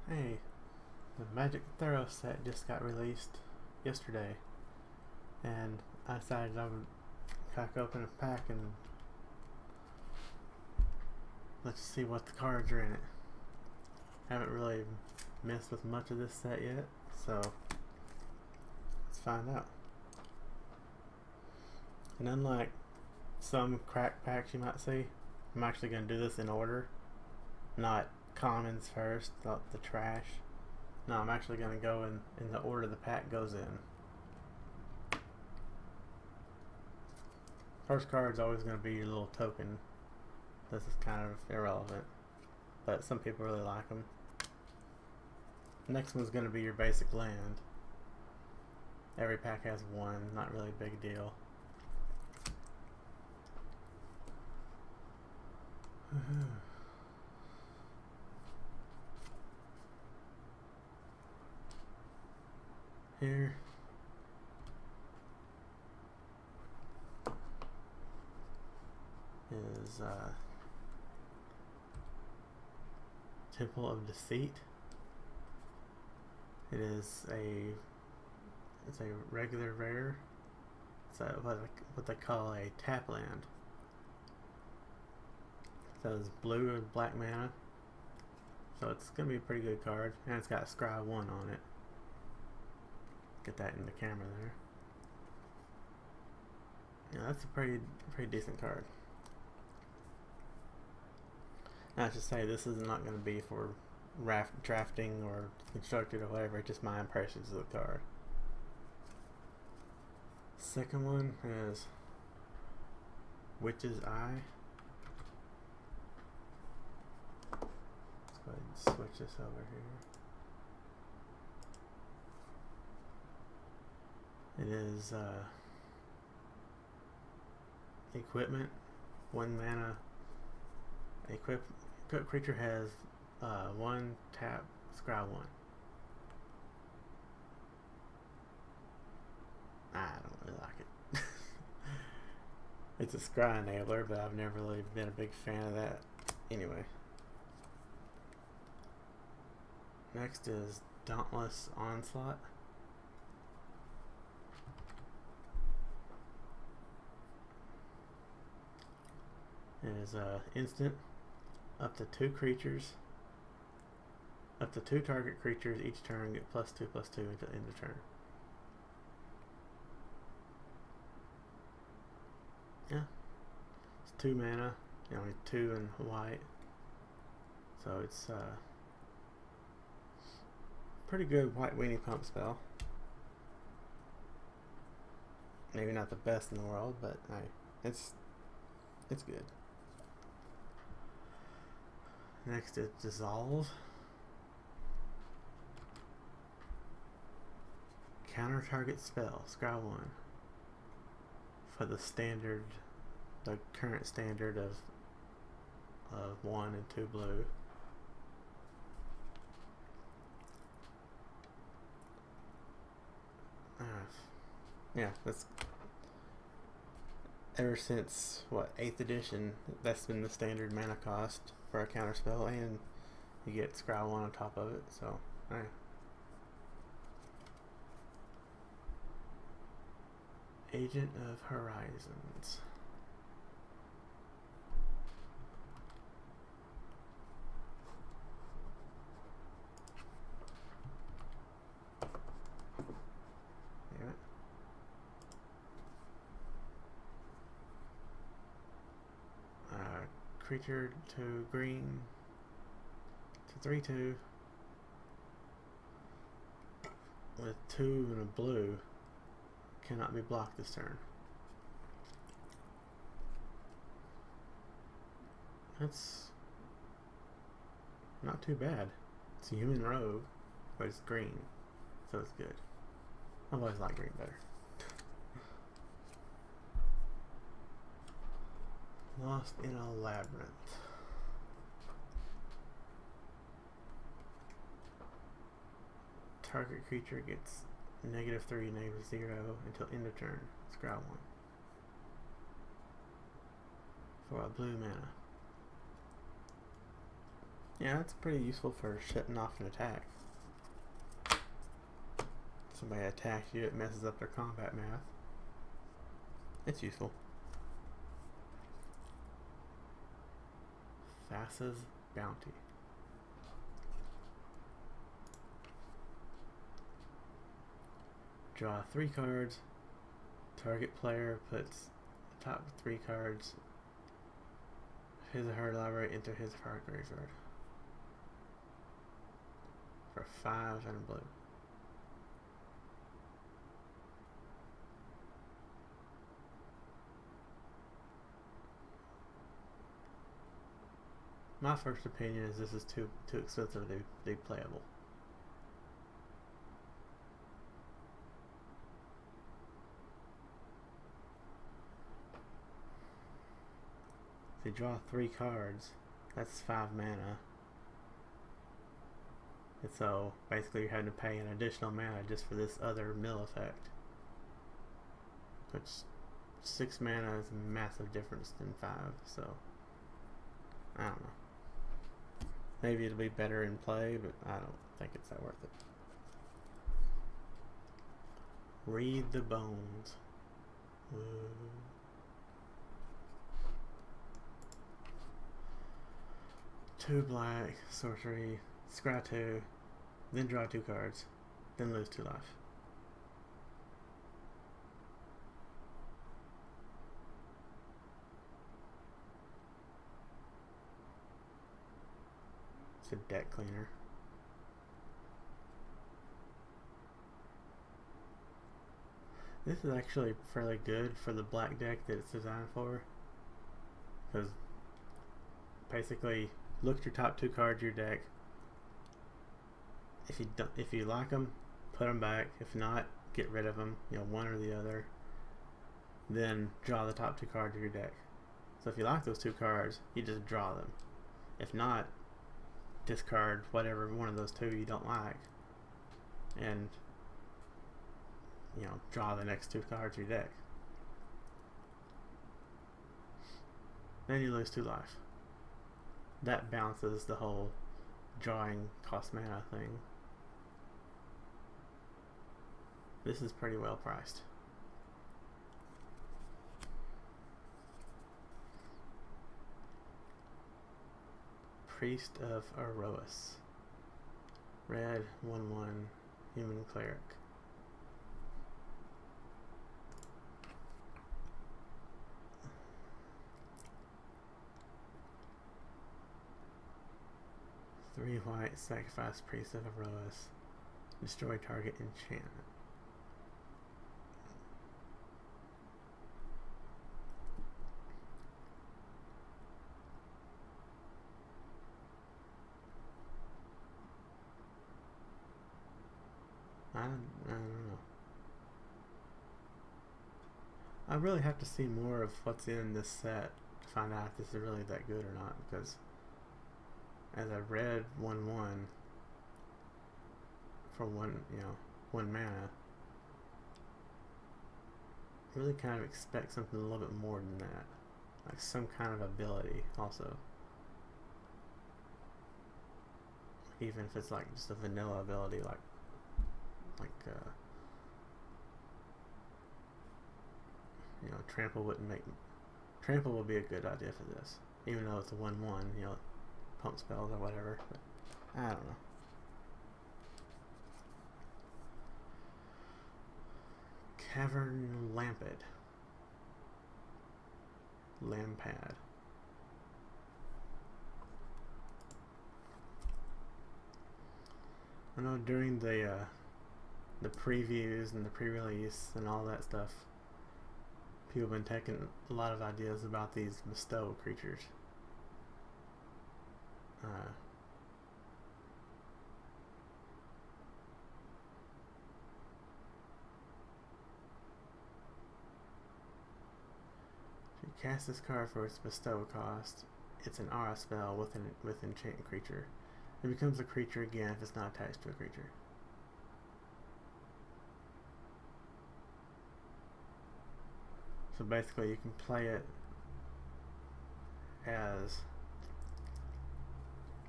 Hey, the Magic Theros set just got released yesterday, and I decided I would crack open a pack and let's see what the cards are in it. Haven't really messed with much of this set yet, so let's find out. And unlike some crack packs you might see, I'm actually going to do this in order, not commons first, the trash. No, I'm actually going to go in the order the pack goes in. First card is always going to be your little token. This is kind of irrelevant, but some people really like them. Next one's going to be your basic land. Every pack has one, not really a big deal. Here is Temple of Deceit. It's a regular rare. It's what they call a tap land. So it's blue and black mana. So it's gonna be a pretty good card, and it's got Scry 1 on it. Get that in the camera there. Yeah, that's a pretty decent card. Now, I should say this is not going to be for drafting or constructed or whatever. It's just my impressions of the card. Second one is Witch's Eye. Let's go ahead and switch this over here. It is equipment, 1 mana. Equipped creature has 1 tap, scry 1. I don't really like it. It's a scry enabler, but I've never really been a big fan of that. Anyway. Next is Dauntless Onslaught. It is instant. Up to 2 creatures. Up to 2 target creatures each turn get +2/+2 until end of turn. Yeah. It's 2 mana. Only 2 in white. So it's pretty good white weenie pump spell. Maybe not the best in the world, but it's good. Next is Dissolve. Counter target spell, scry 1. For the standard, the current standard of 1 and 2 blue. Yeah, that's ever since what, 8th edition. That's been the standard mana cost for a counter spell, and you get scry 1 on top of it. So, alright. Agent of Horizons. Damn it. Creature to green. It's a 3/2 with 2 and a blue. Cannot be blocked this turn. That's not too bad. It's a human rogue, but it's green, so it's good. I've always liked green better. Lost in a Labyrinth. Target creature gets -3, -0 until end of turn. Scry 1. For a blue mana. Yeah, that's pretty useful for shutting off an attack. Somebody attacks you, it messes up their combat math. It's useful. Thassa's Bounty. Draw 3 cards. Target player puts the top 3 cards of his or her library into his or her graveyard. For 5 and a blue. My first opinion is this is too expensive to be playable. If you draw 3 cards, that's 5 mana. And so basically you're having to pay an additional mana just for this other mill effect. Which 6 mana is a massive difference than 5, so I don't know. Maybe it'll be better in play, but I don't think it's that worth it. Read the Bones. Whoa. 2 black, sorcery, scry 2, then draw 2 cards, then lose 2 life. It's a deck cleaner. This is actually fairly good for the black deck that it's designed for, because basically look at your top 2 cards of your deck. If you like them, put them back. If not, get rid of them. You know, one or the other. Then draw the top 2 cards of your deck. So if you like those 2 cards, you just draw them. If not, discard whatever one of those 2 you don't like, and you know, draw the next 2 cards of your deck. Then you lose 2 life. That balances the whole drawing cost mana thing. This is pretty well priced. Priest of Theros. Red 1/1 human cleric. Three white, sacrifice Priest of Theros. Destroy target enchantment. I don't know. I really have to see more of what's in this set to find out if this is really that good or not, because as I read 1/1 for one mana, I really kind of expect something a little bit more than that, like some kind of ability also, even if it's like just a vanilla ability, like you know, trample would be a good idea for this, even though it's a 1/1, you know, pump spells or whatever, but I don't know. Cavern Lampad. I know during the previews and the pre-release and all that stuff, people have been taking a lot of ideas about these bestow creatures. If you cast this card for its bestow cost, it's an aura spell with enchant creature. It becomes a creature again if it's not attached to a creature. So basically you can play it as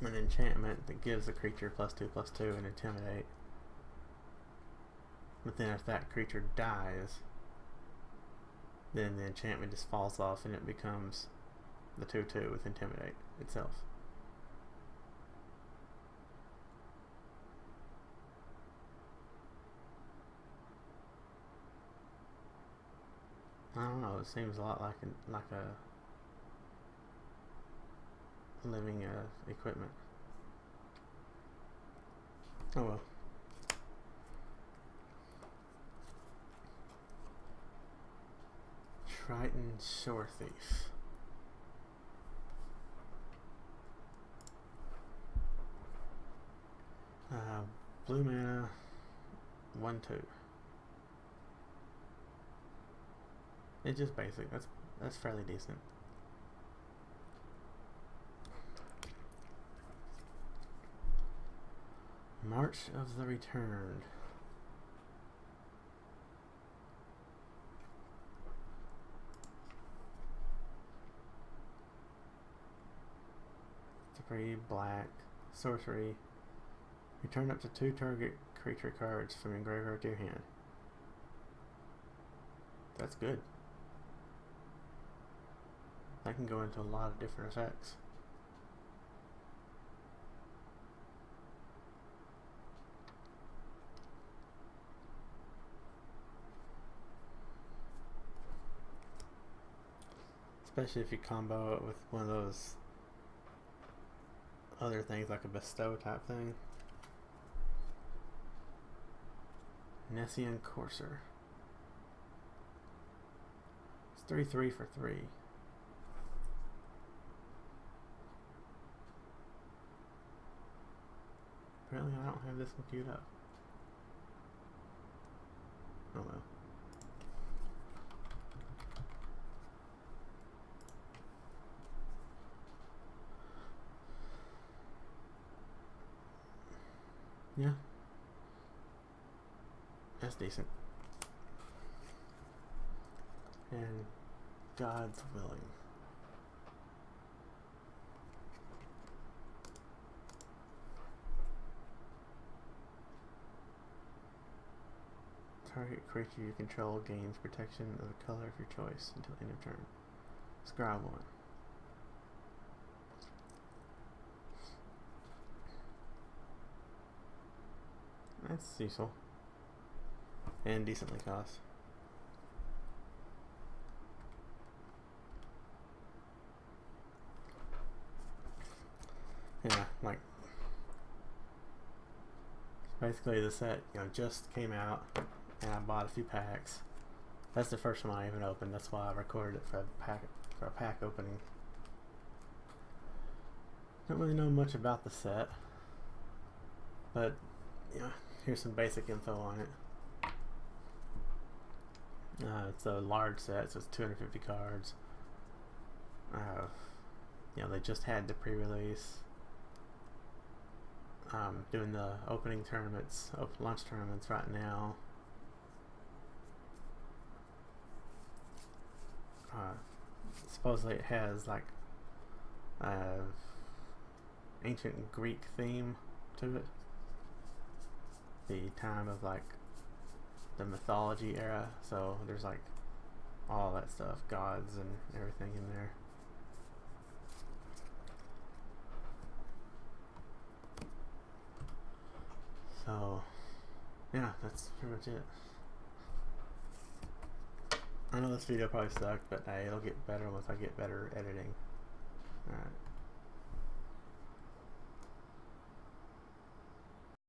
an enchantment that gives the creature +2/+2 and intimidate. But then if that creature dies, then the enchantment just falls off and it becomes the 2/2 with intimidate itself. I don't know, it seems a lot like a living equipment. Oh well. Triton Shore Thief. Blue mana, 1/2. It's just basic. That's fairly decent. March of the Returned. Three black sorcery. Return up to 2 target creature cards from your graveyard to your hand. That's good. That can go into a lot of different effects. Especially if you combo it with one of those other things like a bestow type thing. Nessian Courser. It's 3/3 for 3. Apparently I don't have this one queued up. Oh well. Yeah. That's decent. And God's Willing. Target creature you control gains protection of the color of your choice until end of turn. Scry 1. That's useful. And decently cost. Yeah, like basically the set, just came out and I bought a few packs. That's the first one I even opened. That's why I recorded it for a pack opening. Don't really know much about the set, but here's some basic info on it. It's a large set, so it's 250 cards. They just had the pre-release. Doing the opening tournaments, launch tournaments right now. Supposedly it has like ancient Greek theme to it. The time of like the mythology era, so there's like all that stuff, gods and everything in there. So yeah, that's pretty much it. I know this video probably sucked, but hey, it'll get better once I get better editing. Alright.